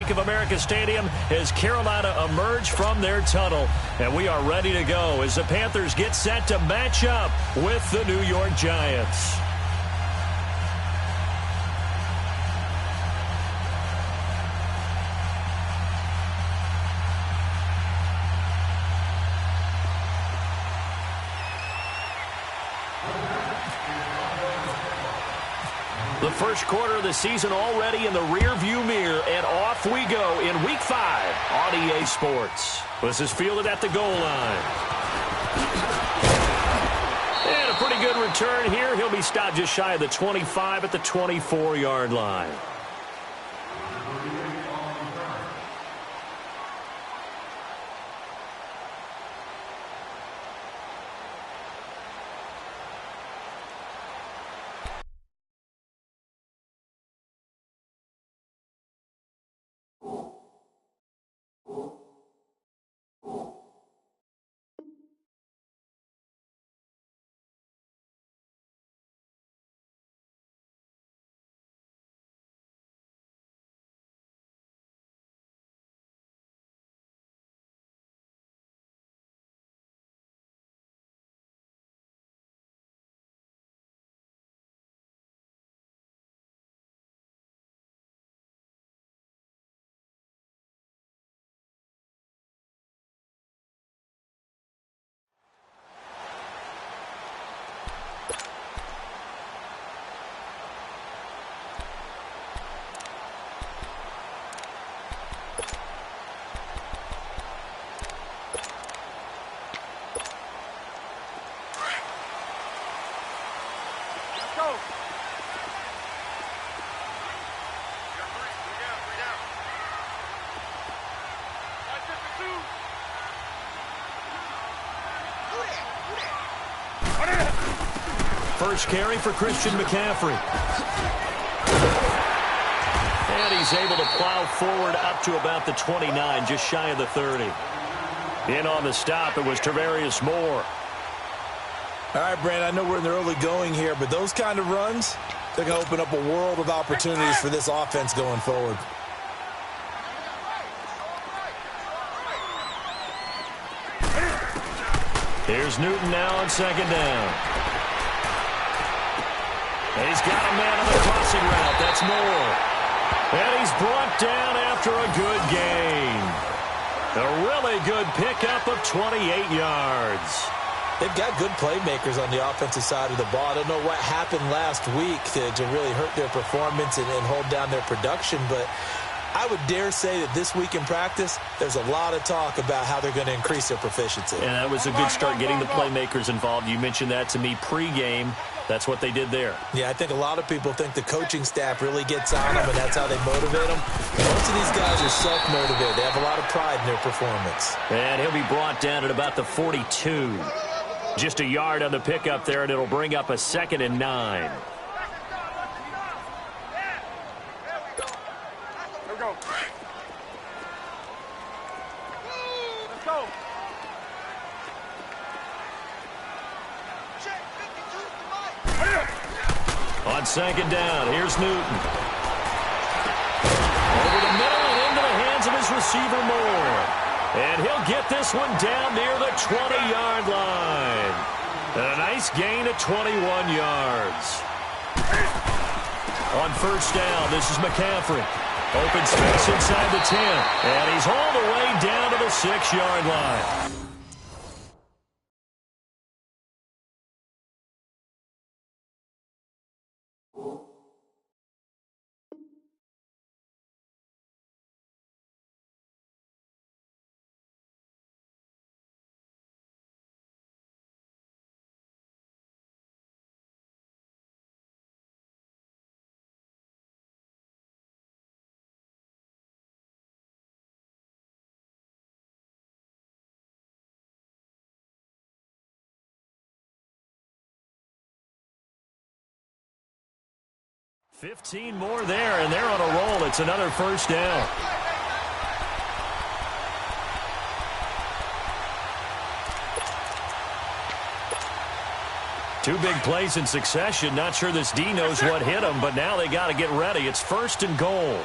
Bank of America Stadium as Carolina emerge from their tunnel. And we are ready to go as the Panthers get set to match up with the New York Giants. The first quarter of the season already in the rearview mirror, and off we go in Week 5 on EA Sports. This is fielded at the goal line. And a pretty good return here. He'll be stopped just shy of the 25 at the 24-yard line. First carry for Christian McCaffrey. And he's able to plow forward up to about the 29, just shy of the 30. In on the stop, it was Tarvarius Moore. All right, Brand, I know we're in the early going here, but those kind of runs, they're going to open up a world of opportunities for this offense going forward. Here's Newton now on second down. He's got a man on the crossing route. That's Moore. And he's brought down after a good gain. A really good pickup of 28 yards. They've got good playmakers on the offensive side of the ball. I don't know what happened last week to really hurt their performance and hold down their production, but I would dare say that this week in practice, there's a lot of talk about how they're going to increase their proficiency. And that was a good start getting the playmakers involved. You mentioned that to me pregame. That's what they did there. Yeah, I think a lot of people think the coaching staff really gets on them, and that's how they motivate them. Most of these guys are self-motivated. They have a lot of pride in their performance. And he'll be brought down at about the 42. Just a yard on the pickup there, and it'll bring up a 2nd and 9. On second down, here's Newton. Over the middle and into the hands of his receiver, Moore. And he'll get this one down near the 20-yard line. And a nice gain of 21 yards. On first down, this is McCaffrey. Open space inside the 10. And he's all the way down to the 6-yard line. $15 more there, and they're on a roll. It's another first down. Two big plays in succession. Not sure this D knows what hit him, but now they got to get ready. It's 1st and goal.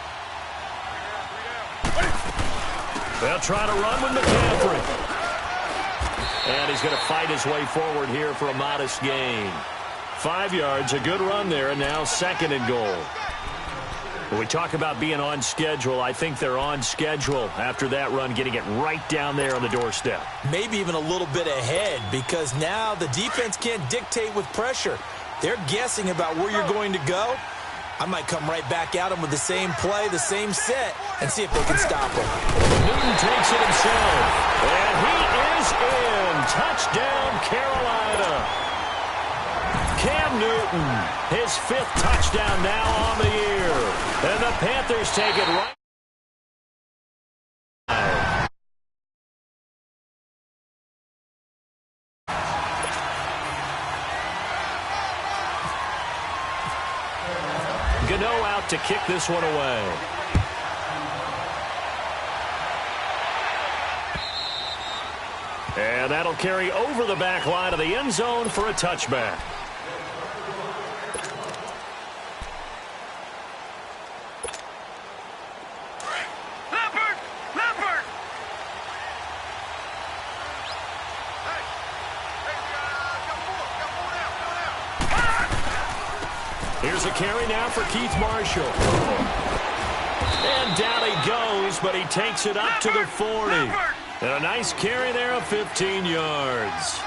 They'll try to run with McCaffrey. And he's going to fight his way forward here for a modest gain. 5 yards, a good run there, and now 2nd and goal. When we talk about being on schedule, I think they're on schedule after that run, getting it right down there on the doorstep. Maybe even a little bit ahead, because now the defense can't dictate with pressure. They're guessing about where you're going to go. I might come right back at them with the same play, the same set, and see if they can stop him. Newton takes it himself, and he is in. Touchdown, Carolina. Cam Newton, his 5th touchdown now on the year. And the Panthers take it right. Gano out to kick this one away. And that'll carry over the back line of the end zone for a touchback. Here's a carry now for Keith Marshall. And down he goes, but he takes it up to the 40. And a nice carry there of 15 yards.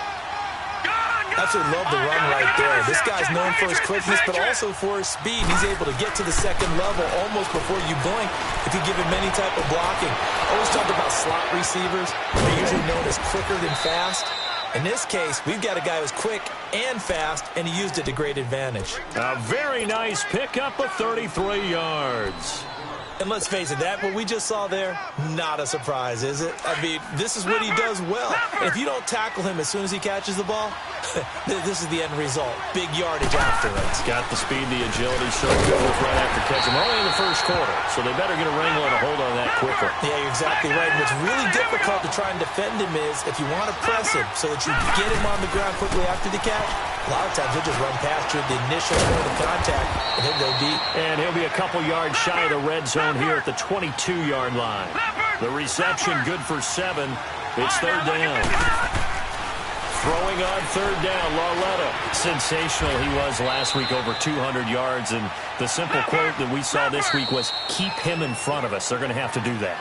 Absolutely love the run right there. This guy's known for his quickness, but also for his speed. He's able to get to the 2nd level almost before you blink if you give him any type of blocking. Always talk about slot receivers. They're usually known as quicker than fast. In this case, we've got a guy who's quick and fast, and he used it to great advantage. A very nice pickup of 33 yards. And let's face it, that what we just saw there, not a surprise, is it? I mean, this is what he does well. And if you don't tackle him as soon as he catches the ball, this is the end result. Big yardage after it. He's got the speed, the agility, so good with right after catching. We're only in the 1st quarter, so they better get a wrangle and a hold on that quickly. Yeah, you're exactly right. And what's really difficult to try and defend him is if you want to press him so that you get him on the ground quickly after the catch, a lot of times he'll just run past you at the initial point of contact, and he'll go deep. And he'll be a couple yards shy of the red zone here at the 22-yard line. The reception good for 7. It's 3rd down. Throwing on 3rd down, Lauletta. Sensational he was last week, over 200 yards. And the simple quote that we saw this week was, keep him in front of us. They're going to have to do that.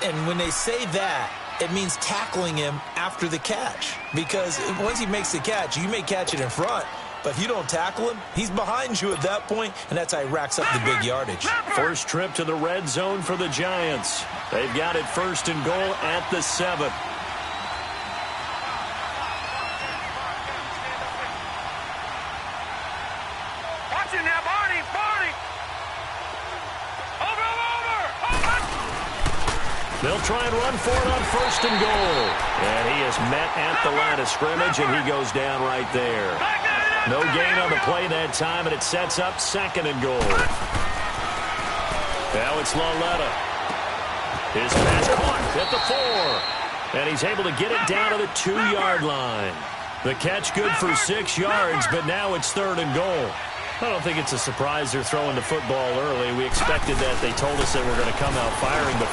And when they say that, it means tackling him after the catch. Because once he makes the catch, you may catch it in front. But if you don't tackle him, he's behind you at that point, and that's how he racks up the big yardage. First trip to the red zone for the Giants. They've got it 1st and goal at the 7. Watch it now, Barney! They'll try and run for it on 1st and goal. And he is met at the line of scrimmage, and he goes down right there. No gain on the play that time, and it sets up 2nd and goal. Now it's Lauletta. His pass caught at the 4. And he's able to get it down to the 2-yard line. The catch good for 6 yards, but now it's 3rd and goal. I don't think it's a surprise they're throwing the football early. We expected that. They told us they were going to come out firing, but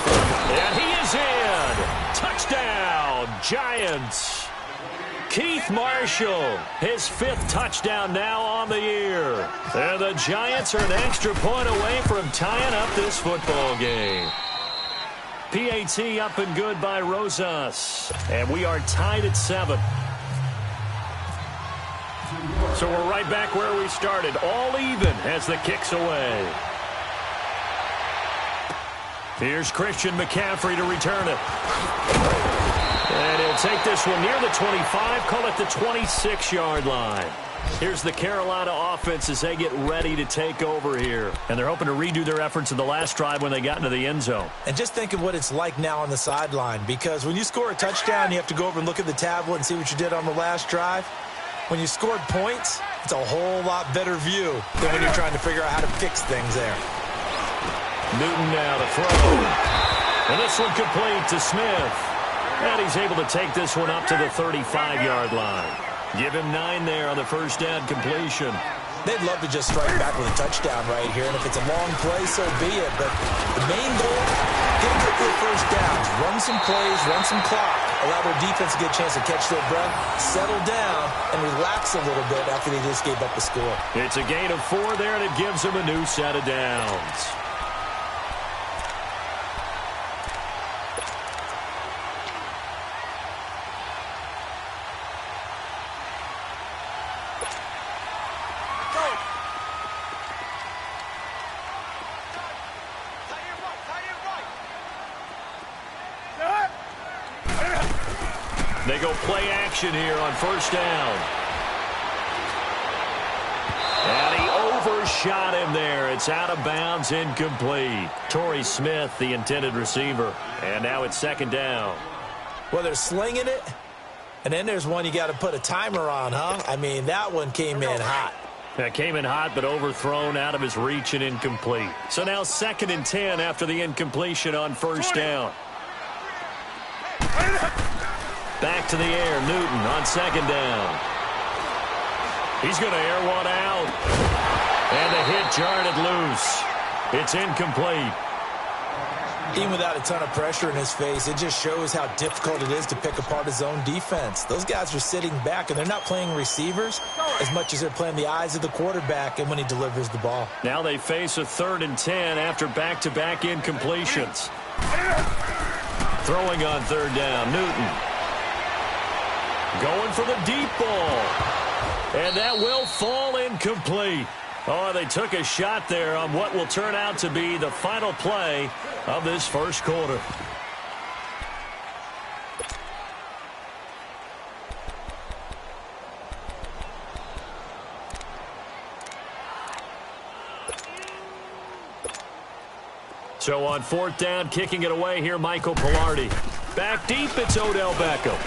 and he is in. Touchdown, Giants. Keith Marshall, his 5th touchdown now on the year. And the Giants are an extra point away from tying up this football game. PAT up and good by Rosas. And we are tied at 7. So we're right back where we started, all even as the kick's away. Here's Christian McCaffrey to return it. And he'll take this one near the 25, call it the 26-yard line. Here's the Carolina offense as they get ready to take over here. And they're hoping to redo their efforts in the last drive when they got into the end zone. And just think of what it's like now on the sideline, because when you score a touchdown, you have to go over and look at the tablet and see what you did on the last drive. When you scored points, it's a whole lot better view than when you're trying to figure out how to fix things there. Newton now to throw. And this one complete to Smith. And he's able to take this one up to the 35-yard line. Give him 9 there on the first down completion. They'd love to just strike back with a touchdown right here, and if it's a long play, so be it. But the main goal, get quickly first downs, run some plays, run some clock, allow their defense to get a chance to catch their breath, settle down, and relax a little bit after they just gave up the score. It's a gain of 4 there, and it gives them a new set of downs. They go play action here on first down. And he overshot him there. It's out of bounds, incomplete. Torrey Smith, the intended receiver. And now it's second down. Well, they're slinging it, and then there's one you got to put a timer on, huh? I mean, that one came in hot. That came in hot, but overthrown, out of his reach, and incomplete. So now 2nd and 10 after the incompletion on first down. Back to the air, Newton on second down. He's going to air one out. And the hit jarred it loose. It's incomplete. Even without a ton of pressure in his face, it just shows how difficult it is to pick apart his own defense. Those guys are sitting back, and they're not playing receivers as much as they're playing the eyes of the quarterback and when he delivers the ball. Now they face a 3rd and 10 after back-to-back incompletions. Throwing on 3rd down, Newton. Going for the deep ball. And that will fall incomplete. Oh, they took a shot there on what will turn out to be the final play of this first quarter. So on 4th down, kicking it away here, Michael Pilardi. Back deep, it's Odell Beckham.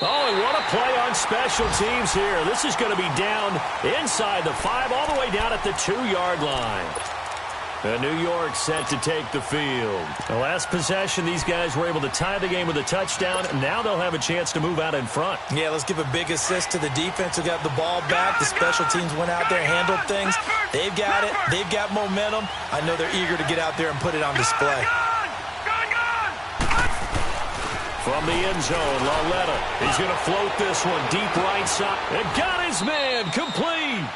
Oh, and what a play on special teams here. This is going to be down inside the 5, all the way down at the 2-yard line. And New York set to take the field. The last possession, these guys were able to tie the game with a touchdown. Now they'll have a chance to move out in front. Yeah, let's give a big assist to the defense who got the ball back. The special teams went out there and handled things. They've got it. They've got momentum. I know they're eager to get out there and put it on display. From the end zone, Lauletta. He's going to float this one deep right side. And got his man complete.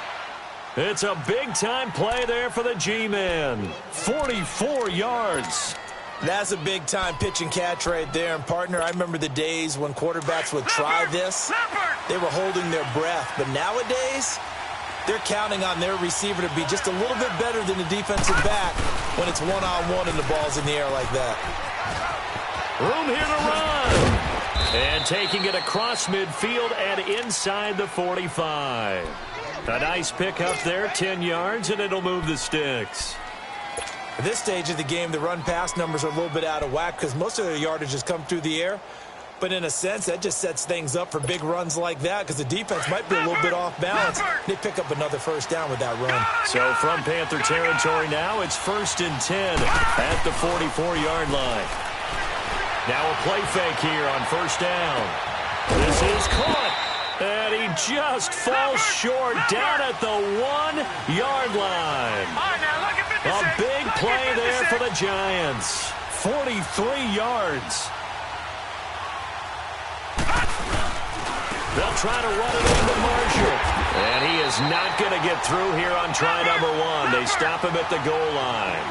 It's a big-time play there for the G-Man. 44 yards. That's a big-time pitch and catch right there. And, partner, I remember the days when quarterbacks would try this. They were holding their breath. But nowadays, they're counting on their receiver to be just a little bit better than the defensive back when it's one-on-one and the ball's in the air like that. Room here to run. And taking it across midfield and inside the 45. A nice pick up there, 10 yards, and it'll move the sticks. At this stage of the game, the run-pass numbers are a little bit out of whack because most of their yardage has come through the air. But in a sense, that just sets things up for big runs like that because the defense might be a little bit off balance. They pick up another first down with that run. So from Panther territory now, it's 1st and 10 at the 44-yard line. Now a play fake here on first down. This is caught. And he just falls short down at the 1-yard line. A big play there for the Giants. 43 yards. They'll try to run it into Marshall. And he is not going to get through here on try number 1. They stop him at the goal line.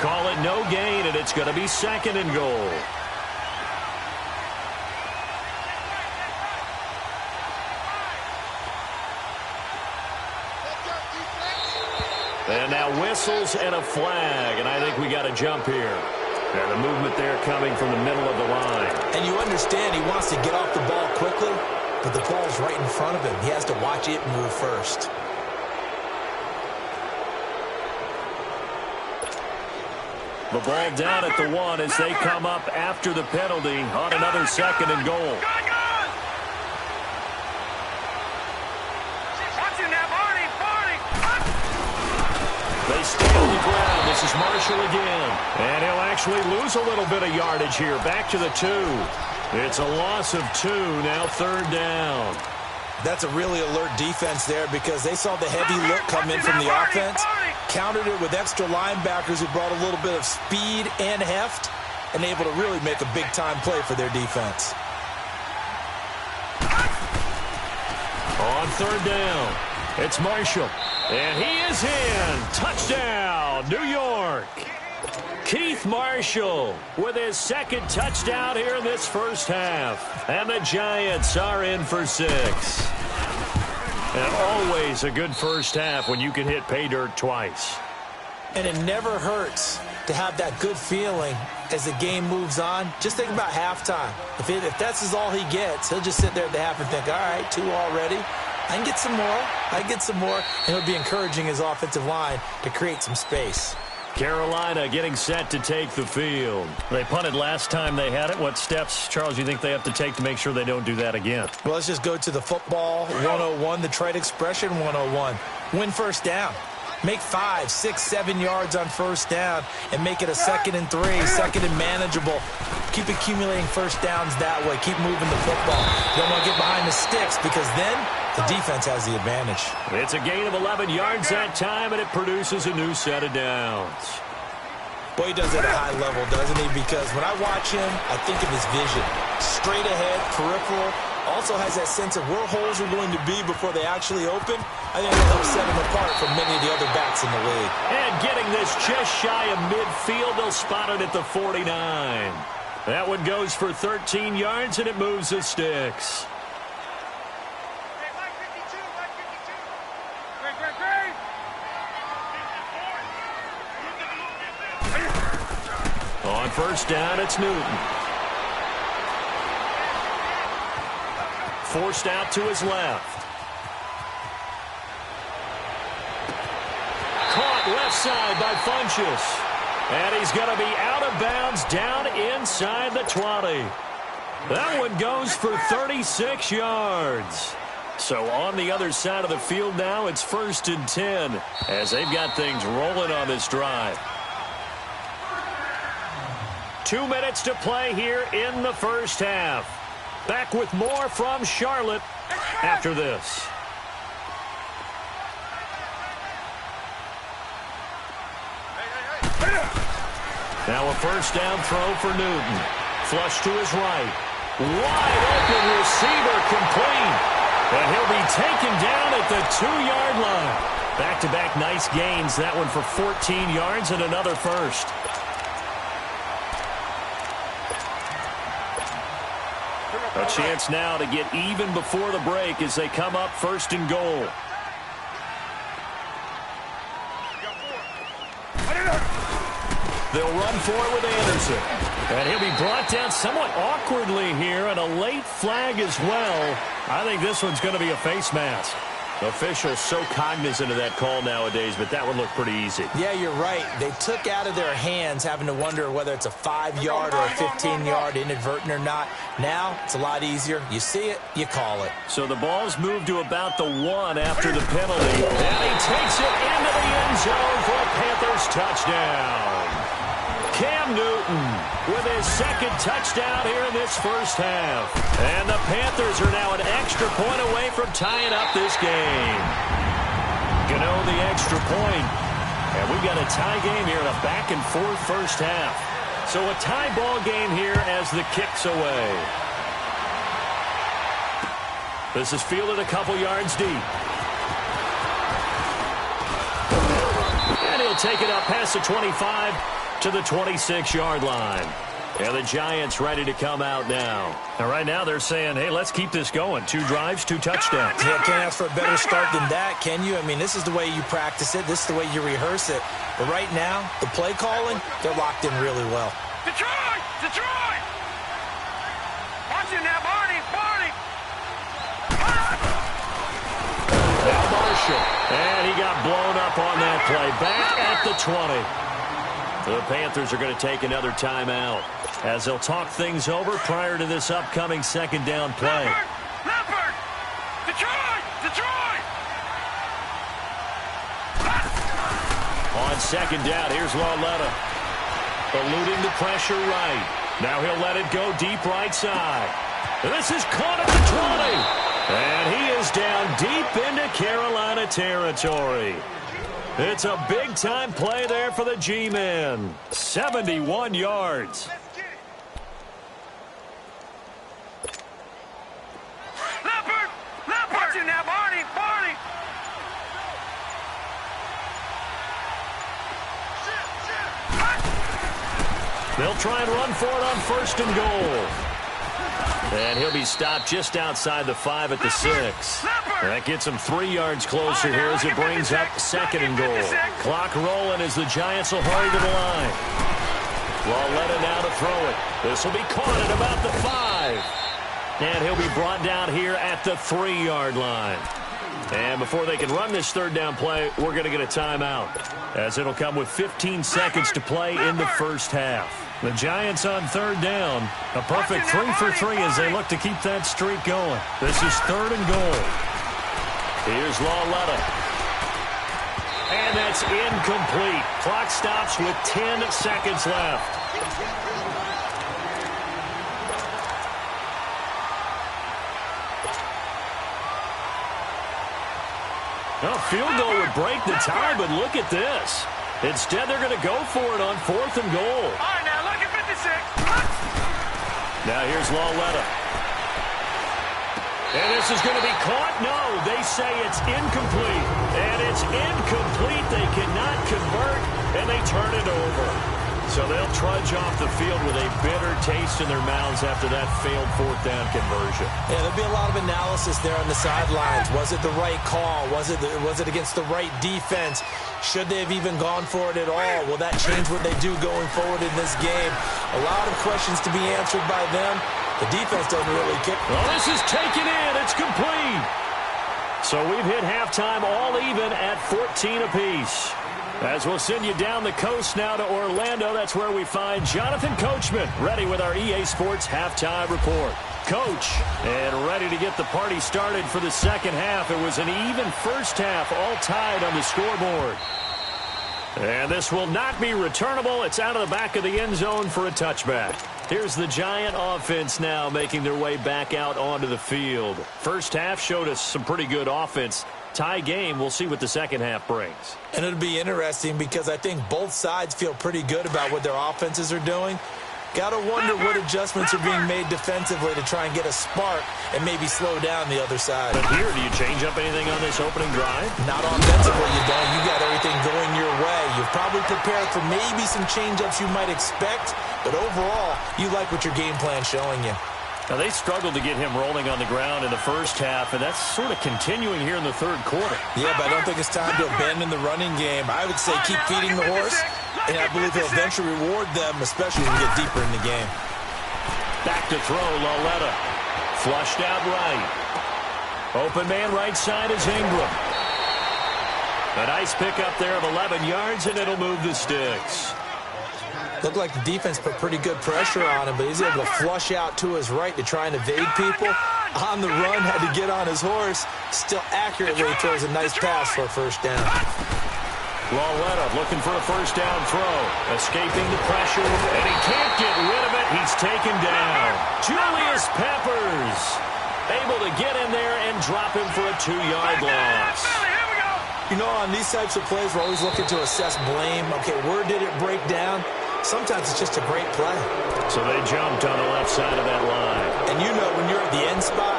Call it no gain, and it's going to be 2nd and goal. And now whistles and a flag, and I think we got a jump here. And the movement there coming from the middle of the line. And you understand he wants to get off the ball quickly, but the ball's right in front of him. He has to watch it move first. The ball down at the 1 as they come up after the penalty on another 2nd and goal. They stay on the ground. This is Marshall again. And he'll actually lose a little bit of yardage here. Back to the 2. It's a loss of 2. Now 3rd down. That's a really alert defense there because they saw the heavy look come in from the offense, countered it with extra linebackers who brought a little bit of speed and heft, and able to really make a big-time play for their defense. On third down, it's Marshall. And he is in. Touchdown, New York. Keith Marshall with his second touchdown here in this first half. And the Giants are in for 6. And always a good first half when you can hit pay dirt twice. And it never hurts to have that good feeling as the game moves on. Just think about halftime. If that's all he gets, he'll just sit there at the half and think, all right, 2 already. I can get some more. I can get some more. And he'll be encouraging his offensive line to create some space. Carolina getting set to take the field. They punted last time they had it. What steps, Charles, do you think they have to take to make sure they don't do that again? Well, let's just go to the football 101, the trade expression 101. Win first down. Make 5, 6, 7 yards on first down and make it a 2nd and 3, 2nd and manageable. Keep accumulating first downs that way. Keep moving the football. You don't want to get behind the sticks because then the defense has the advantage. It's a gain of 11 yards that time, and it produces a new set of downs. Boy, he does it at a high level, doesn't he? Because when I watch him, I think of his vision. Straight ahead, peripheral. Also has that sense of where holes are going to be before they actually open. I think it'll help set him apart from many of the other backs in the league. And getting this just shy of midfield, they'll spot it at the 49. That one goes for 13 yards, and it moves the sticks. On first down, it's Newton. Forced out to his left. Caught left side by Funchess. And he's going to be out of bounds down inside the 20. That one goes for 36 yards. So on the other side of the field now, it's 1st and 10 as they've got things rolling on this drive. 2 minutes to play here in the first half. Back with more from Charlotte after this. Now a first down throw for Newton. Flush to his right. Wide open receiver complete. And he'll be taken down at the 2-yard line. Back-to-back nice gains. That one for 14 yards and another first. A chance now to get even before the break as they come up 1st and goal. They'll run for it with Anderson. And he'll be brought down somewhat awkwardly here, and a late flag as well. I think this one's going to be a face mask. Officials so cognizant of that call nowadays, but that one looked pretty easy. Yeah, you're right. They took out of their hands having to wonder whether it's a 5-yard or a 15-yard inadvertent or not. Now, it's a lot easier. You see it, you call it. So the ball's moved to about the 1 after the penalty. And he takes it into the end zone for a Panthers touchdown. Cam Newton with his second touchdown here in this first half. And the Panthers are now an extra point away from tying up this game. Gano the extra point. And we've got a tie game here in a back-and-forth first half. So a tie ball game here as the kick's away. This is fielded a couple yards deep. And he'll take it up past the 25 to the 26-yard line. And the Giants ready to come out now. And right now they're saying, hey, let's keep this going. 2 drives, 2 touchdowns. Yeah, can't ask for a better start than that, can you? I mean, this is the way you practice it. This is the way you rehearse it. But right now, the play calling, they're locked in really well. Detroit! Detroit! Watch it now, Barney! Barney! Now Marshall. And he got blown up on that play. Back at the 20. The Panthers are going to take another timeout as they'll talk things over prior to this upcoming second down play. Leopard! Detroit! Detroit! On second down, here's Lauletta. Eluding the pressure right. Now he'll let it go deep right side. This is caught at the 20. And he goes down deep into Carolina territory. It's a big-time play there for the G-men. 71 yards. They'll try and run for it on 1st and goal. And he'll be stopped just outside the 5 at the 6. That gets him 3 yards closer here as it brings up 2nd and goal. Clock rolling as the Giants will hurry to the line. Lauletta now to throw it. This will be caught at about the 5. And he'll be brought down here at the 3-yard line. And before they can run this 3rd down play, we're going to get a timeout, as it'll come with 15 seconds to play in the 1st half. The Giants on 3rd down. A perfect 3 for 3 as they look to keep that streak going. This is 3rd and goal. Here's Lauletta. And that's incomplete. Clock stops with 10 seconds left. A field goal would break the tie, but look at this. Instead, they're going to go for it on 4th and goal. All right, now look at 56. Now here's Lauletta. And this is going to be caught. No, they say it's incomplete. And it's incomplete. They cannot convert, and they turn it over. So they'll trudge off the field with a bitter taste in their mouths after that failed 4th down conversion. Yeah, there'll be a lot of analysis there on the sidelines. Was it the right call? Was it against the right defense? Should they have even gone for it at all? Will that change what they do going forward in this game? A lot of questions to be answered by them. The defense doesn't really care. Well, this is taken in. It's complete. So we've hit halftime all even at 14 apiece. As we'll send you down the coast now to Orlando, that's where we find Jonathan Coachman, ready with our EA Sports halftime report. Coach, and ready to get the party started for the 2nd half. It was an even 1st half, all tied on the scoreboard. And this will not be returnable. It's out of the back of the end zone for a touchback. Here's the Giant offense now making their way back out onto the field. 1st half showed us some pretty good offense. Tie game. We'll see what the 2nd half brings. And it'll be interesting because I think both sides feel pretty good about what their offenses are doing. Got to wonder what adjustments are being made defensively to try and get a spark and maybe slow down the other side. But here, do you change up anything on this opening drive? Not offensively, you don't. You got everything going your way. You've probably prepared for maybe some change-ups you might expect, but overall, you like what your game plan's showing you. Now, they struggled to get him rolling on the ground in the 1st half, and that's sort of continuing here in the 3rd quarter. Yeah, but I don't think it's time to abandon the running game. I would say keep feeding the horse, and I believe he'll eventually reward them, especially when we get deeper in the game. Back to throw, Lauletta. Flushed out right. Open man right side is Ingram. A nice pickup there of 11 yards, and it'll move the sticks. Looked like the defense put pretty good pressure on him, but he's able to flush out to his right to try and evade people. On the run, had to get on his horse. Still accurately throws a nice pass for a 1st down. Lauletta looking for a 1st down throw. Escaping the pressure, and he can't get rid of it. He's taken down. Julius Peppers able to get in there and drop him for a 2-yard loss. You know, on these types of plays, we're always looking to assess blame. Okay, where did it break down? Sometimes it's just a great play. So they jumped on the left side of that line. And you know when you're at the end spot,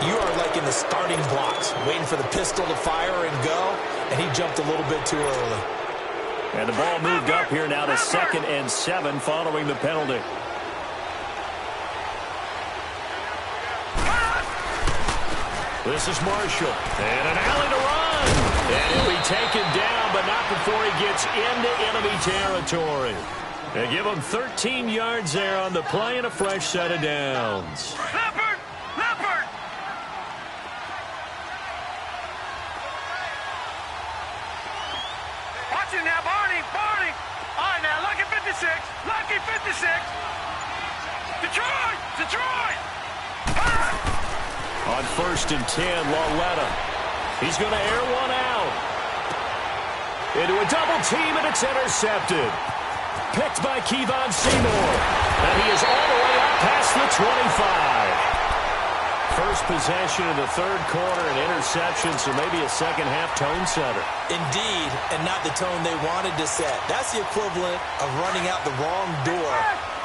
you are like in the starting blocks, waiting for the pistol to fire and go, and he jumped a little bit too early. And the ball moved up here now to 2nd and 7 following the penalty. This is Marshall. And an alley to run. And he'll be taken down, but not before he gets into enemy territory. They give him 13 yards there on the play and a fresh set of downs. Leopard! Leopard! Watch it now, Barney! Barney! All right, now, lucky 56! Lucky 56! Detroit! Detroit! On 1st and 10, Lauletta. He's going to air one out. Into a double team, and it's intercepted. Picked by Kevon Seymour. And he is all the way up past the 25. First possession of the third quarter, an interception, so maybe a second-half tone setter. Indeed, and not the tone they wanted to set. That's the equivalent of running out the wrong door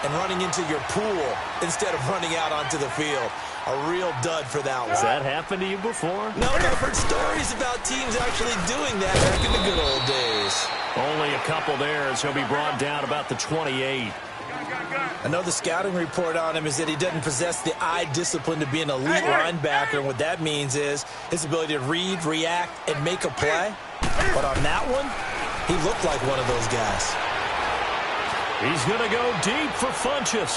and running into your pool instead of running out onto the field. A real dud for that one. Has that happened to you before? No, but I've heard stories about teams actually doing that back in the good old days. Only a couple there as he'll be brought down about the 28. I know the scouting report on him is that he doesn't possess the eye discipline to be an elite linebacker, and what that means is his ability to read, react, and make a play. But on that one, he looked like one of those guys. He's going to go deep for Funchess.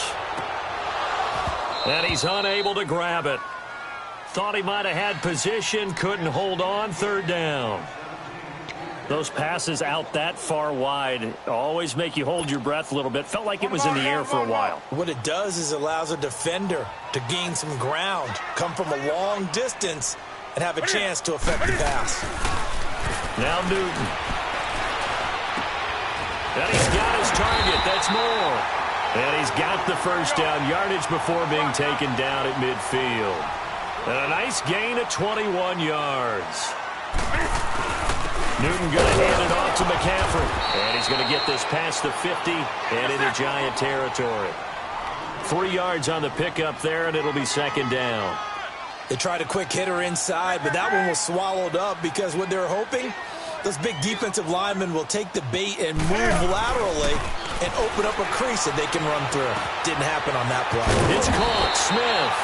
And he's unable to grab it. Thought he might have had position, couldn't hold on, third down. Those passes out that far wide always make you hold your breath a little bit. Felt like it was in the air for a while. What it does is allows a defender to gain some ground, come from a long distance, and have a chance to affect the pass. Now Newton. And he's got his target. That's Moore. And he's got the first down yardage before being taken down at midfield. And a nice gain of 21 yards. Newton going to hand it off to McCaffrey. And he's going to get this past the 50 and into Giant territory. 3 yards on the pickup there, and it'll be second down. They tried a quick hitter inside, but that one was swallowed up because what they're hoping, those big defensive linemen will take the bait and move laterally and open up a crease that they can run through. Didn't happen on that play. It's caught. Smith.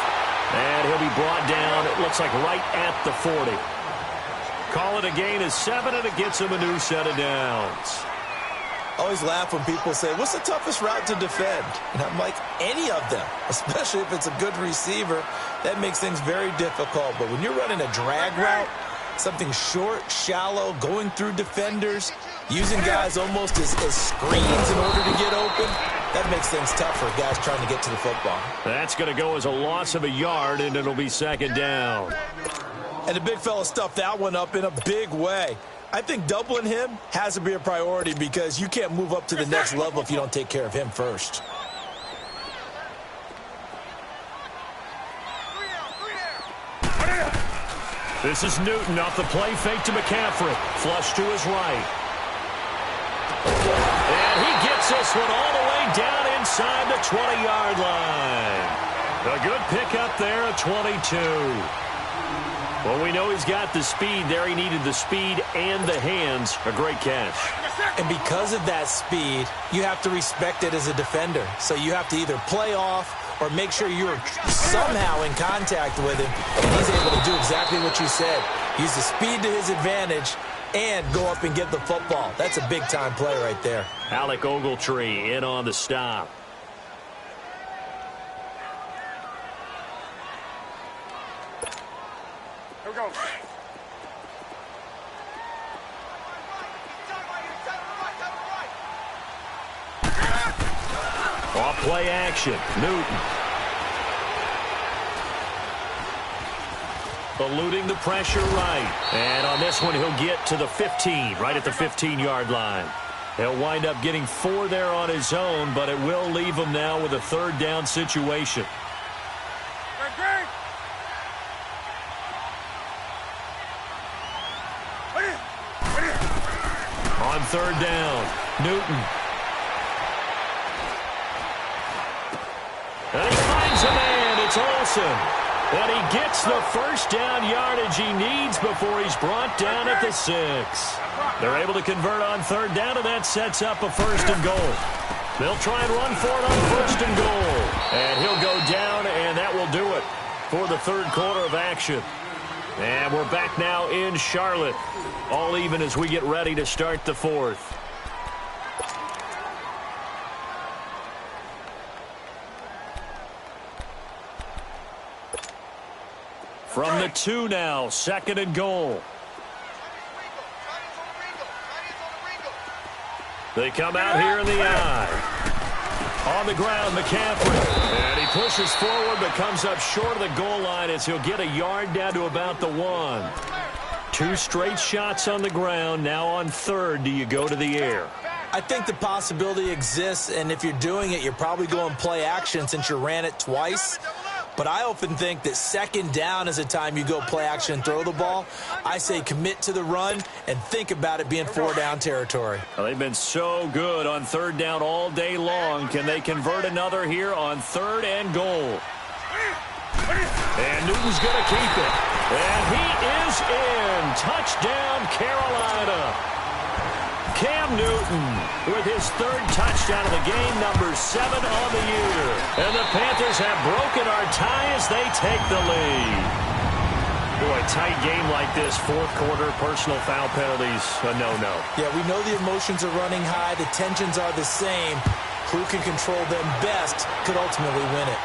And he'll be brought down, it looks like right at the 40. Call it a gain of 7, and it gets him a new set of downs. I always laugh when people say, what's the toughest route to defend? And I'm like, any of them, especially if it's a good receiver. That makes things very difficult. But when you're running a drag route, something short, shallow, going through defenders, using guys almost as screens in order to get open, that makes things tough for guys trying to get to the football. That's going to go as a loss of a yard, and it'll be second down. And the big fella stuffed that one up in a big way. I think doubling him has to be a priority because you can't move up to the next level if you don't take care of him first. This is Newton off the play fake to McCaffrey. Flush to his right. And he gets this one all the way down inside the 20-yard line. A good pickup there at 22. Well, we know he's got the speed there. He needed the speed and the hands. A great catch. And because of that speed, you have to respect it as a defender. So you have to either play off or make sure you're somehow in contact with him. And he's able to do exactly what you said. Use the speed to his advantage and go up and get the football. That's a big-time play right there. Alec Ogletree in on the stop. Here we go. Off play action. Newton. Eluding the pressure right. And on this one, he'll get to the 15, right at the 15-yard line. He'll wind up getting 4 there on his own, but it will leave him now with a third down situation. On third down, Newton. And he finds a man. It's Olsen. And he gets the first down yardage he needs before he's brought down at the 6. They're able to convert on third down, and that sets up a first and goal. They'll try and run for it on first and goal. And he'll go down, and that will do it for the third quarter of action. And we're back now in Charlotte. All even as we get ready to start the fourth. From the 2 now, second and goal. They come out here in the eye. On the ground, McCaffrey. And he pushes forward but comes up short of the goal line as he'll get a yard down to about the 1. 2 straight shots on the ground. Now on third, do you go to the air? I think the possibility exists, and if you're doing it, you're probably going play action since you ran it twice. But I often think that second down is a time you go play action and throw the ball. I say commit to the run and think about it being 4-down territory. Well, they've been so good on third down all day long. Can they convert another here on 3rd and goal? And Newton's going to keep it. And he is in. Touchdown, Carolina. Cam Newton with his 3rd touchdown of the game, number 7 on the year. And the Panthers have broken our tie as they take the lead. Boy, tight game like this, 4th quarter, personal foul penalties, a no-no. Yeah, we know the emotions are running high. The tensions are the same. Who can control them best could ultimately win it.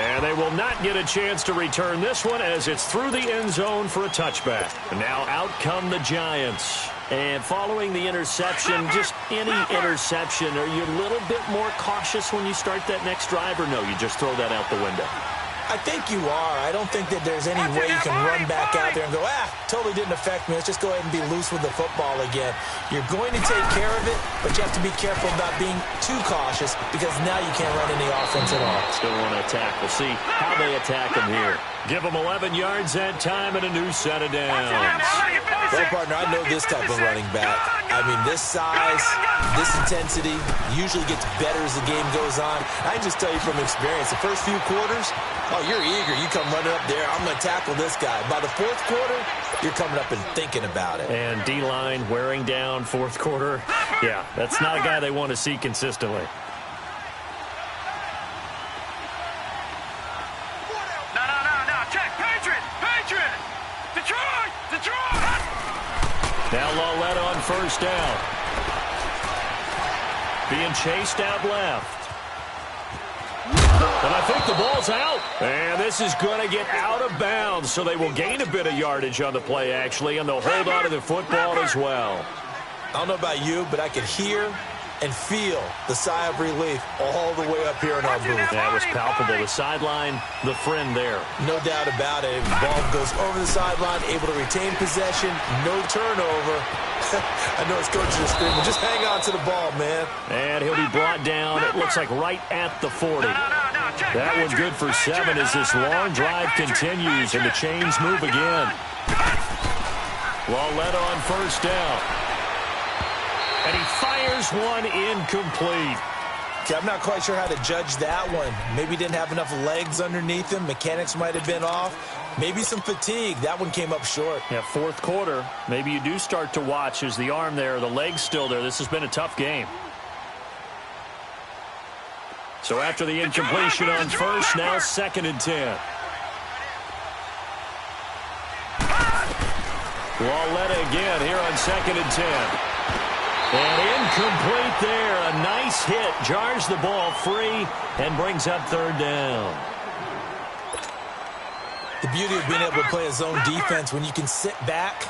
And they will not get a chance to return this one as it's through the end zone for a touchback. And now out come the Giants. And following the interception, just any interception, are you a little bit more cautious when you start that next drive, or no, you just throw that out the window? I think you are. I don't think that there's any way you can run back out there and go, totally didn't affect me. Let's just go ahead and be loose with the football again. You're going to take care of it, but you have to be careful about being too cautious because now you can't run any offense at all. Still want to attack. We'll see how they attack him here. Give them 11 yards that time and a new set of downs. Well, partner, I know this type of running back. I mean, this size, this intensity usually gets better as the game goes on. I can just tell you from experience, the first few quarters, you're eager. You come running up there. I'm going to tackle this guy. By the 4th quarter, you're coming up and thinking about it. And D-line wearing down 4th quarter. Yeah, that's not a guy they want to see consistently. No. Check. Patriot. Detroit. Now Lawletta on 1st down. Being chased out left. And I think the ball's out. And this is going to get out of bounds, so they will gain a bit of yardage on the play, actually, and they'll hold on to the football as well. I don't know about you, but I could hear and feel the sigh of relief all the way up here in our booth. That was palpable. The sideline, the friend there. No doubt about it. The ball goes over the sideline, able to retain possession, no turnover. I know his coaches are screaming, just hang on to the ball, man. And he'll be brought down, it looks like right at the 40. That one's good for 7 as this long drive continues and the chains move again. Lawletta on 1st down. And he fires one incomplete. Okay, I'm not quite sure how to judge that one. Maybe he didn't have enough legs underneath him. Mechanics might have been off. Maybe some fatigue. That one came up short. Yeah, 4th quarter. Maybe you do start to watch. Is the arm there, the leg's still there. This has been a tough game. So after the incompletion on 1st, now 2nd and 10. Lawletta again here on 2nd and 10. And incomplete there. A nice hit. Jars the ball free and brings up 3rd down. The beauty of being able to play a zone defense when you can sit back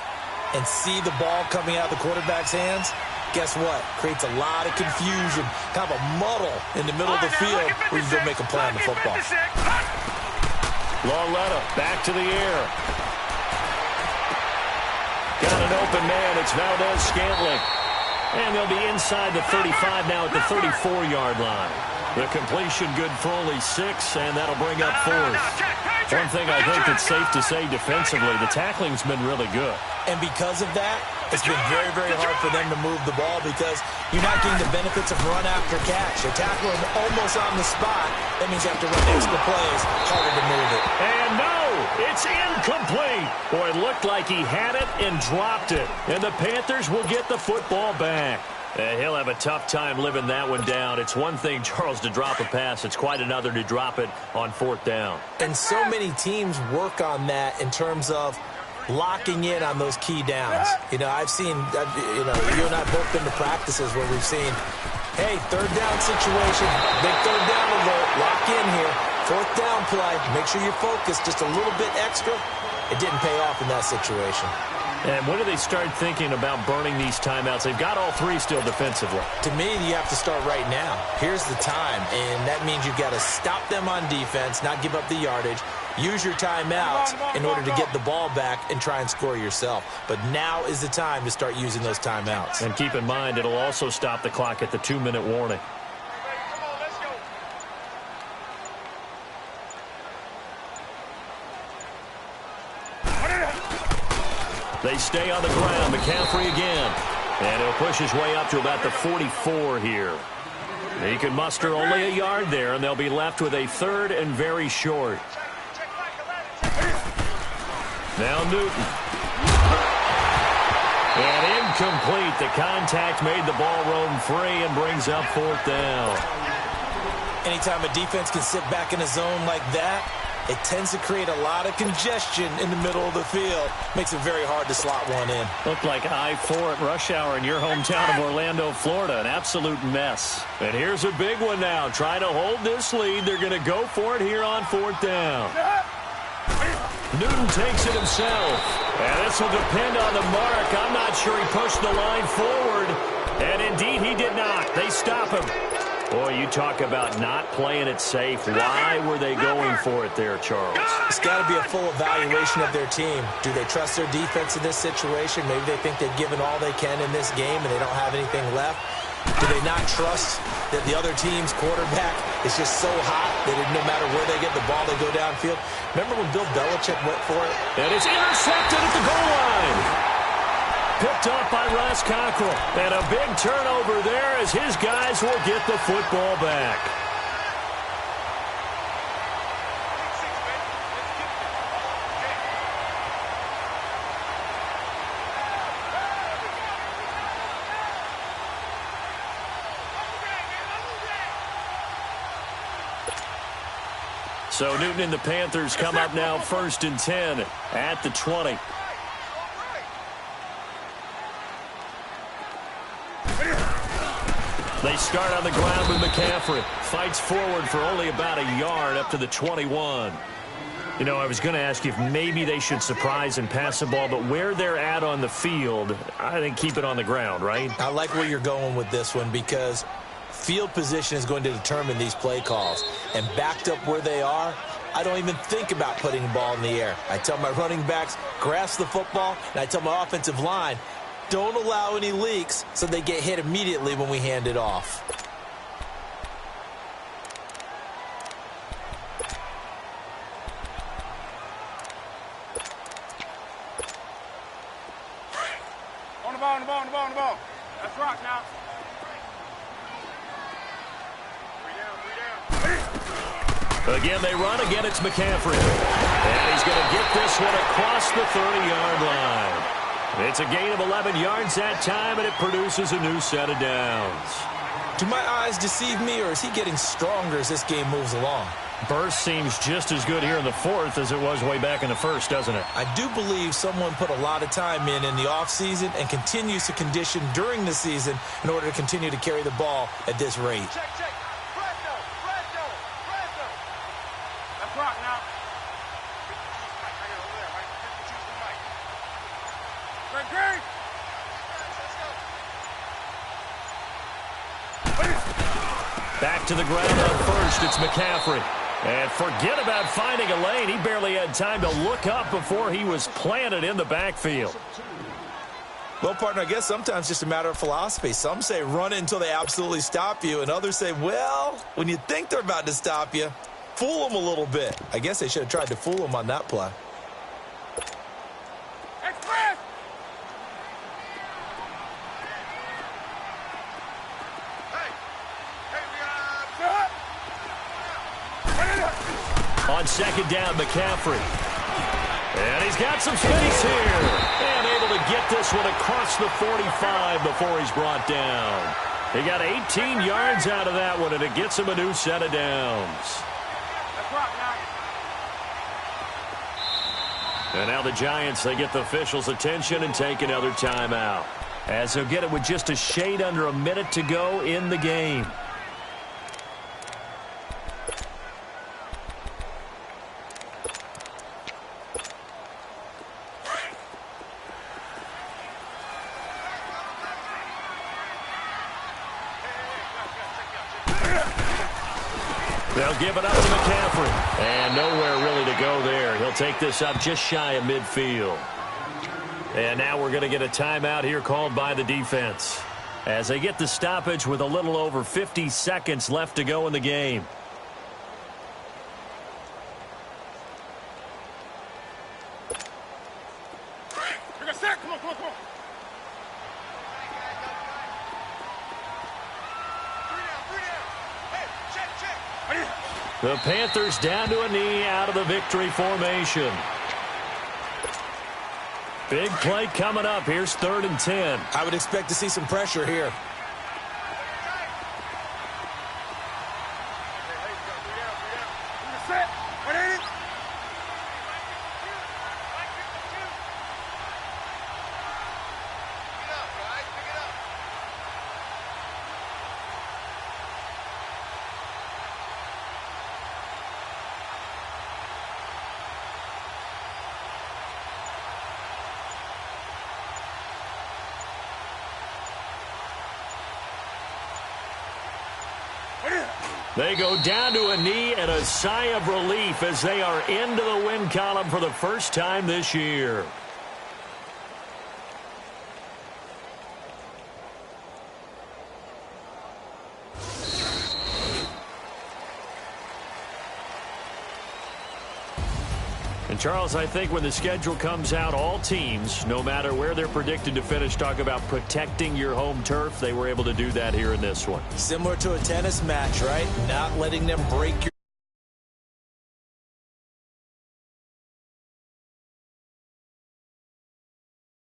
and see the ball coming out of the quarterback's hands, guess what? Creates a lot of confusion, kind of a muddle in the middle of the field where you go make a play on the football. Lawletta back to the air. Got an open man. It's Valdez-Scantling. And they'll be inside the 35 now at the 34-yard line. The completion good for only 6, and that'll bring up 4th. One thing I think that's safe to say defensively, the tackling's been really good. And because of that, it's been very, very hard for them to move the ball because you're not getting the benefits of run after catch. You're tackling almost on the spot. That means you have to run extra plays, harder to move it. And no, it's incomplete. Boy, it looked like he had it and dropped it. And the Panthers will get the football back. And he'll have a tough time living that one down. It's one thing, Charles, to drop a pass. It's quite another to drop it on 4th down. And so many teams work on that in terms of locking in on those key downs. You know, I've seen, you and I have both been to practices where we've seen, hey, 3rd down situation, big 3rd down alert, lock in here, 4th down play, make sure you're focused just a little bit extra. It didn't pay off in that situation. And when do they start thinking about burning these timeouts? They've got all 3 still defensively. To me, you have to start right now. Here's the time, and that means you've got to stop them on defense, not give up the yardage, use your timeouts in order to get the ball back and try and score yourself. But now is the time to start using those timeouts. And keep in mind, it'll also stop the clock at the 2-minute warning. They stay on the ground. McCaffrey again. And he'll push his way up to about the 44 here. He can muster only a yard there, and they'll be left with a 3rd and very short. Now Newton. And incomplete. The contact made the ball roam free and brings up 4th down. Anytime a defense can sit back in a zone like that, it tends to create a lot of congestion in the middle of the field. Makes it very hard to slot one in. Looked like I-4 at rush hour in your hometown of Orlando, Florida. An absolute mess. And here's a big one now. Trying to hold this lead. They're going to go for it here on 4th down. Newton takes it himself. And this will depend on the mark. I'm not sure he pushed the line forward. And indeed, he did not. They stop him. Boy, you talk about not playing it safe. Why were they going for it there, Charles? It's got to be a full evaluation of their team. Do they trust their defense in this situation? Maybe they think they've given all they can in this game and they don't have anything left. Do they not trust that the other team's quarterback is just so hot that no matter where they get the ball, they go downfield? Remember when Bill Belichick went for it? And it's intercepted at the goal line. Picked up by Ross Cockrell. And a big turnover there as his guys will get the football back. So Newton and the Panthers come up now 1st and 10 at the 20. They start on the ground with McCaffrey. Fights forward for only about a yard up to the 21. You know, I was going to ask you if maybe they should surprise and pass the ball, but where they're at on the field, I think keep it on the ground, right? I like where you're going with this one because field position is going to determine these play calls. And backed up where they are, I don't even think about putting the ball in the air. I tell my running backs, grasp the football, and I tell my offensive line, don't allow any leaks so they get hit immediately when we hand it off. On the ball, on the ball, on the ball, on the ball. Let's rock now. 3 down. Again, they run. Again, it's McCaffrey. And he's going to get this one across the 30-yard line. It's a gain of 11 yards that time, and it produces a new set of downs. Do my eyes deceive me, or is he getting stronger as this game moves along? Burst seems just as good here in the 4th as it was way back in the 1st, doesn't it? I do believe someone put a lot of time in the offseason and continues to condition during the season in order to continue to carry the ball at this rate. Check. Presto. Let's rock now. Great. Back to the ground on 1st. It's McCaffrey. And forget about finding a lane. He barely had time to look up before he was planted in the backfield. Well, partner, I guess sometimes just a matter of philosophy. Some say run it until they absolutely stop you, and others say, well, when you think they're about to stop you, fool them a little bit. I guess they should have tried to fool them on that play. Express! On 2nd down, McCaffrey. And he's got some space here. And able to get this one across the 45 before he's brought down. He got 18 yards out of that one, and it gets him a new set of downs. Let's rock now. And now the Giants, they get the officials' attention and take another timeout. As they'll get it with just a shade under a minute to go in the game. They'll give it up to McCaffrey. And nowhere really to go there. He'll take this up just shy of midfield. And now we're going to get a timeout here called by the defense, as they get the stoppage with a little over 50 seconds left to go in the game. Pick a sack, The Panthers down to a knee out of the victory formation. Big play coming up. Here's 3rd and 10. I would expect to see some pressure here. They go down to a knee and a sigh of relief as they are into the win column for the first time this year. And Charles, I think when the schedule comes out, all teams, no matter where they're predicted to finish, talk about protecting your home turf. They were able to do that here in this one. Similar to a tennis match, right? Not letting them break your